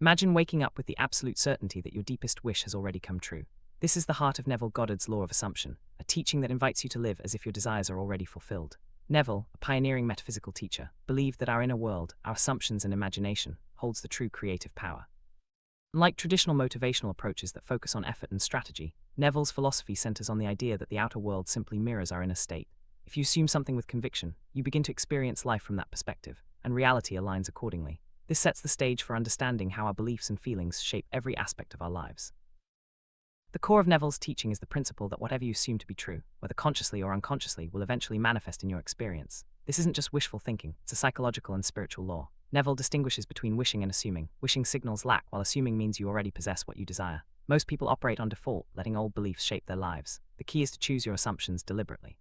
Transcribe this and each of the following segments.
Imagine waking up with the absolute certainty that your deepest wish has already come true. This is the heart of Neville Goddard's Law of Assumption, a teaching that invites you to live as if your desires are already fulfilled. Neville, a pioneering metaphysical teacher, believed that our inner world, our assumptions and imagination, holds the true creative power. Unlike traditional motivational approaches that focus on effort and strategy, Neville's philosophy centers on the idea that the outer world simply mirrors our inner state. If you assume something with conviction, you begin to experience life from that perspective, and reality aligns accordingly. This sets the stage for understanding how our beliefs and feelings shape every aspect of our lives. The core of Neville's teaching is the principle that whatever you assume to be true, whether consciously or unconsciously, will eventually manifest in your experience. This isn't just wishful thinking, it's a psychological and spiritual law. Neville distinguishes between wishing and assuming. Wishing signals lack, while assuming means you already possess what you desire. Most people operate on default, letting old beliefs shape their lives. The key is to choose your assumptions deliberately.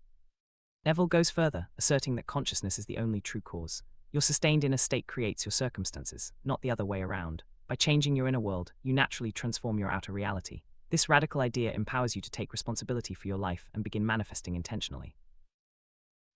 Neville goes further, asserting that consciousness is the only true cause. Your sustained inner state creates your circumstances, not the other way around. By changing your inner world, you naturally transform your outer reality. This radical idea empowers you to take responsibility for your life and begin manifesting intentionally.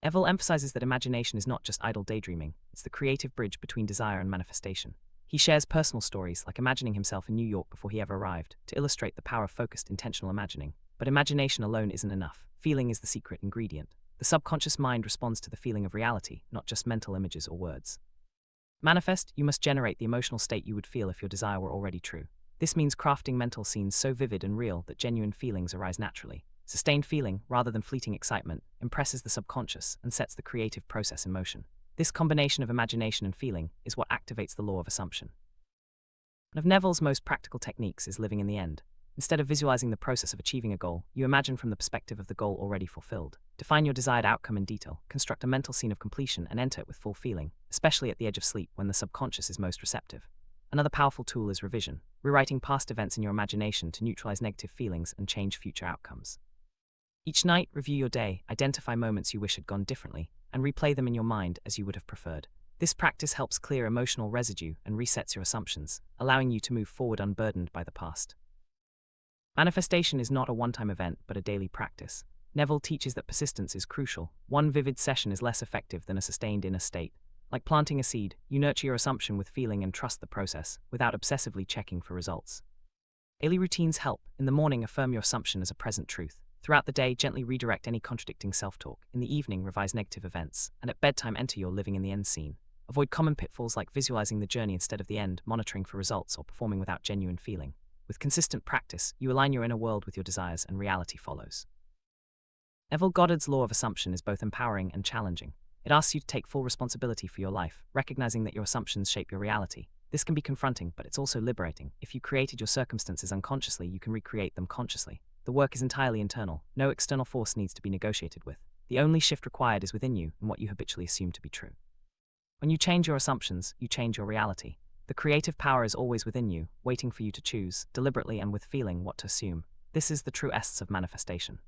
Neville emphasizes that imagination is not just idle daydreaming, it's the creative bridge between desire and manifestation. He shares personal stories, like imagining himself in New York before he ever arrived, to illustrate the power of focused, intentional imagining. But imagination alone isn't enough. Feeling is the secret ingredient. The subconscious mind responds to the feeling of reality, not just mental images or words. Manifest, you must generate the emotional state you would feel if your desire were already true. This means crafting mental scenes so vivid and real that genuine feelings arise naturally. Sustained feeling, rather than fleeting excitement, impresses the subconscious and sets the creative process in motion. This combination of imagination and feeling is what activates the law of assumption. One of Neville's most practical techniques is living in the end. Instead of visualizing the process of achieving a goal, you imagine from the perspective of the goal already fulfilled. Define your desired outcome in detail, construct a mental scene of completion, and enter it with full feeling, especially at the edge of sleep when the subconscious is most receptive. Another powerful tool is revision, rewriting past events in your imagination to neutralize negative feelings and change future outcomes. Each night, review your day, identify moments you wish had gone differently, and replay them in your mind as you would have preferred. This practice helps clear emotional residue and resets your assumptions, allowing you to move forward unburdened by the past. Manifestation is not a one-time event, but a daily practice. Neville teaches that persistence is crucial. One vivid session is less effective than a sustained inner state. Like planting a seed, you nurture your assumption with feeling and trust the process, without obsessively checking for results. Daily routines help. In the morning, affirm your assumption as a present truth. Throughout the day, gently redirect any contradicting self-talk. In the evening, revise negative events. And at bedtime, enter your living in the end scene. Avoid common pitfalls like visualizing the journey instead of the end, monitoring for results, or performing without genuine feeling. With consistent practice, you align your inner world with your desires and reality follows. Neville Goddard's Law of Assumption is both empowering and challenging. It asks you to take full responsibility for your life, recognizing that your assumptions shape your reality. This can be confronting, but it's also liberating. If you created your circumstances unconsciously, you can recreate them consciously. The work is entirely internal. No external force needs to be negotiated with. The only shift required is within you and what you habitually assume to be true. When you change your assumptions, you change your reality. The creative power is always within you, waiting for you to choose, deliberately and with feeling, what to assume. This is the true essence of manifestation.